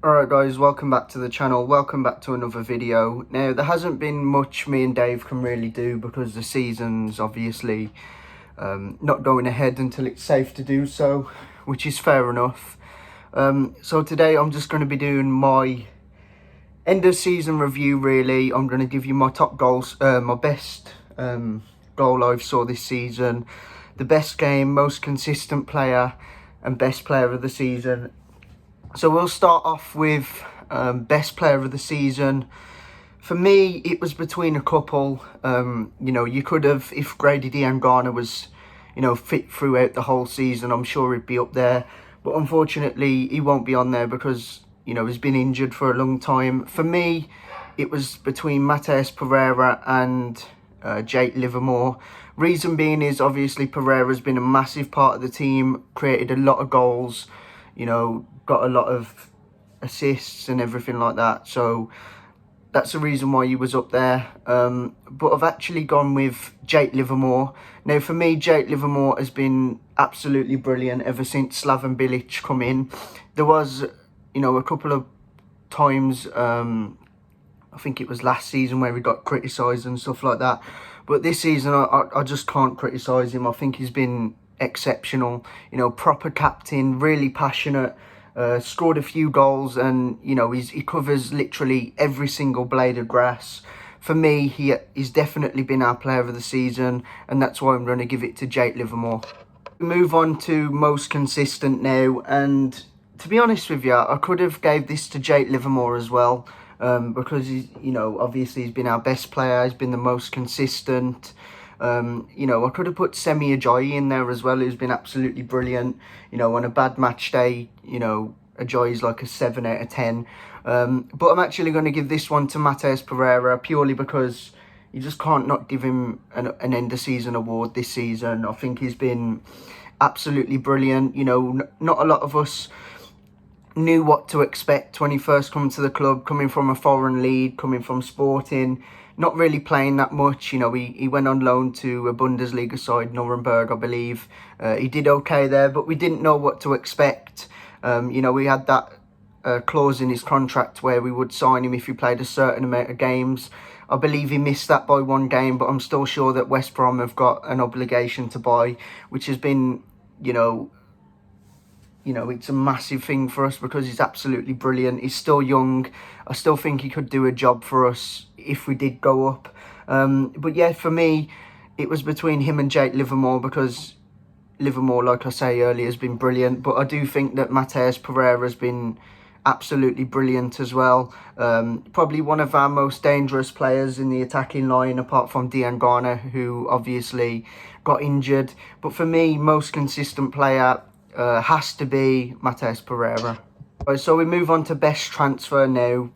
Alright guys, welcome back to the channel, welcome back to another video. Now there hasn't been much me and Dave can really do because the season's obviously not going ahead until it's safe to do so, which is fair enough. So today I'm just going to be doing my end of season review really. I'm going to give you my top goals, my best goal I saw this season, the best game, most consistent player and best player of the season. So we'll start off with best player of the season. For me, it was between a couple. You could have, if Grady Diangana was, fit throughout the whole season, I'm sure he'd be up there. But unfortunately, he won't be on there because, he's been injured for a long time. For me, it was between Matheus Pereira and Jake Livermore. Reason being is obviously Pereira's been a massive part of the team, created a lot of goals, got a lot of assists and everything like that. So that's the reason why he was up there. But I've actually gone with Jake Livermore. Now, for me, Jake Livermore has been absolutely brilliant ever since Slaven Bilic come in. There was, a couple of times, I think it was last season where he got criticised and stuff like that. But this season, I just can't criticise him. I think he's been exceptional. Proper captain, really passionate. Scored a few goals and, he covers literally every single blade of grass. For me, he's definitely been our player of the season, and that's why I'm going to give it to Jake Livermore. Move on to most consistent now, and to be honest with you, I could have gave this to Jake Livermore as well, because he's, obviously he's been our best player, he's been the most consistent. I could have put Semi Ajayi in there as well, who's been absolutely brilliant. On a bad match day, Ajayi's like a 7 out of 10. But I'm actually going to give this one to Matheus Pereira purely because you just can't not give him an end of season award this season. I think he's been absolutely brilliant. Not a lot of us knew what to expect when he first come to the club, coming from a foreign league, coming from Sporting, not really playing that much. He went on loan to a Bundesliga side, Nuremberg, I believe. He did okay there, but we didn't know what to expect. We had that clause in his contract where we would sign him if he played a certain amount of games. I believe he missed that by one game, but I'm still sure that West Brom have got an obligation to buy, which has been, it's a massive thing for us because he's absolutely brilliant. He's still young. I still think he could do a job for us if we did go up. But yeah, for me, it was between him and Jake Livermore because Livermore, like I say earlier, has been brilliant. But I do think that Matheus Pereira has been absolutely brilliant as well. Probably one of our most dangerous players in the attacking line, apart from Diangana, who obviously got injured. But for me, most consistent player has to be Matheus Pereira. So we move on to best transfer now.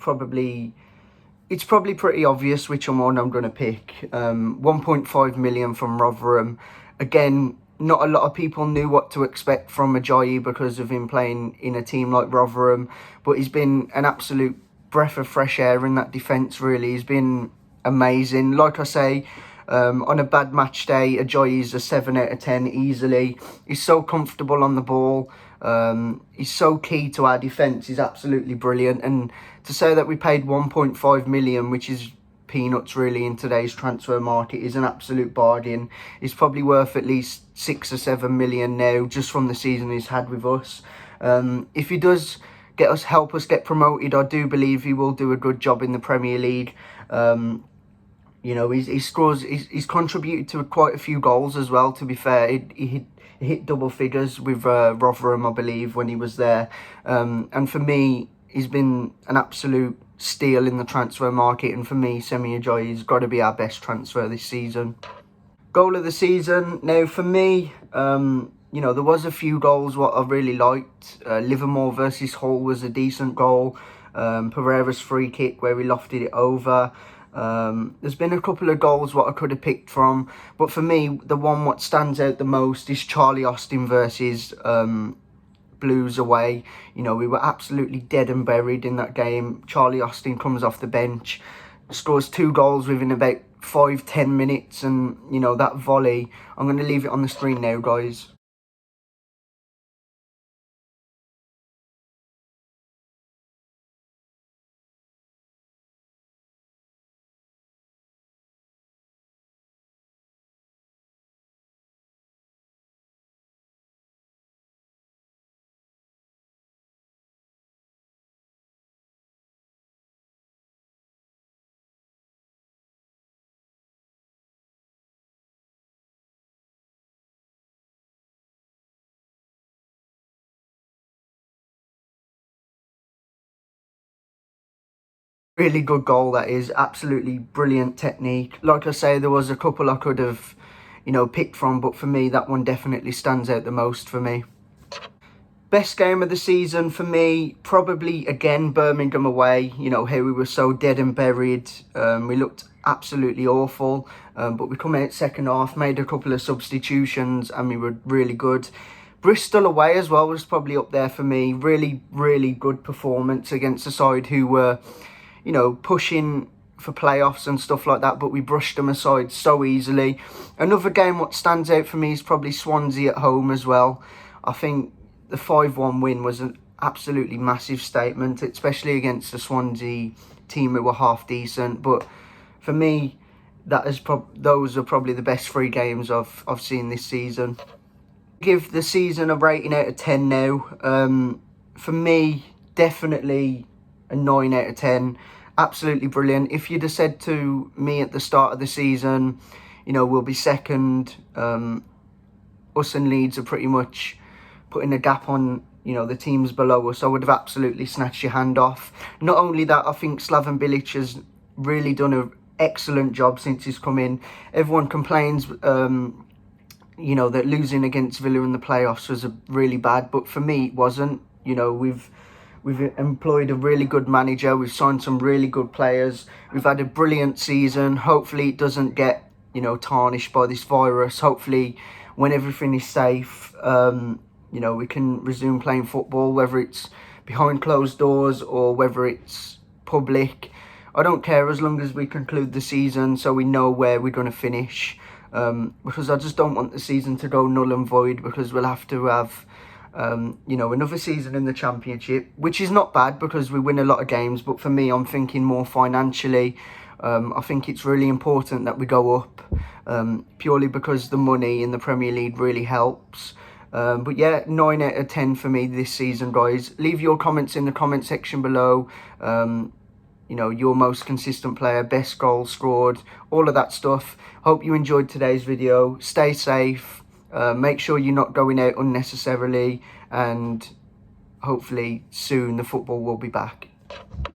It's probably pretty obvious which one I'm going to pick. 1.5 million from Rotherham. Again, not a lot of people knew what to expect from Ajayi because of him playing in a team like Rotherham. But he's been an absolute breath of fresh air in that defence, really. He's been amazing. Like I say, on a bad match day, Ajayi's a 7 out of 10 easily. He's so comfortable on the ball. He's so key to our defence. He's absolutely brilliant. And to say that we paid 1.5 million, which is peanuts really in today's transfer market, is an absolute bargain. He's probably worth at least 6 or 7 million now, just from the season he's had with us. If he does help us get promoted, I do believe he will do a good job in the Premier League. He's contributed to quite a few goals as well, to be fair. He hit double figures with Rotherham, I believe, when he was there. And for me, he's been an absolute steal in the transfer market. And for me, Semi Ajayi's got to be our best transfer this season. Goal of the season. Now, for me, there was a few goals what I really liked. Livermore versus Hull was a decent goal. Pereira's free kick where he lofted it over. There's been a couple of goals what I could have picked from, but for me, the one what stands out the most is Charlie Austin versus Blues away. We were absolutely dead and buried in that game. Charlie Austin comes off the bench, scores 2 goals within about 5-10 minutes, and that volley. I'm going to leave it on the screen now, guys. Really good goal, that is. Absolutely brilliant technique. Like I say, there was a couple I could have, picked from, but for me, that one definitely stands out the most for me. Best game of the season for me, probably again Birmingham away. Here we were so dead and buried. We looked absolutely awful, but we come out second half, made a couple of substitutions, and we were really good. Bristol away as well was probably up there for me. Really, really good performance against a side who were, pushing for playoffs and stuff like that, but we brushed them aside so easily. Another game what stands out for me is probably Swansea at home as well. I think the 5-1 win was an absolutely massive statement, especially against the Swansea team who were half decent. But for me, those are probably the best 3 games I've seen this season. Give the season a rating out of 10 now. For me, definitely a 9 out of 10. Absolutely brilliant. If you'd have said to me at the start of the season, we'll be second, us and Leeds are pretty much putting a gap on, the teams below us, I would have absolutely snatched your hand off. Not only that, I think Slaven Bilic has really done an excellent job since he's come in. Everyone complains, that losing against Villa in the playoffs was really bad, but for me, it wasn't. We've employed a really good manager. We've signed some really good players. We've had a brilliant season. Hopefully it doesn't get, tarnished by this virus. Hopefully when everything is safe, we can resume playing football, whether it's behind closed doors or whether it's public. I don't care as long as we conclude the season so we know where we're going to finish. Because I just don't want the season to go null and void, because we'll have to have another season in the Championship, which is not bad because we win a lot of games. But for me, I'm thinking more financially. I think it's really important that we go up, purely because the money in the Premier League really helps. But yeah, 9 out of 10 for me this season, guys. Leave your comments in the comment section below. Your most consistent player, best goal scored, all of that stuff. Hope you enjoyed today's video. Stay safe. Make sure you're not going out unnecessarily, and hopefully soon the football will be back.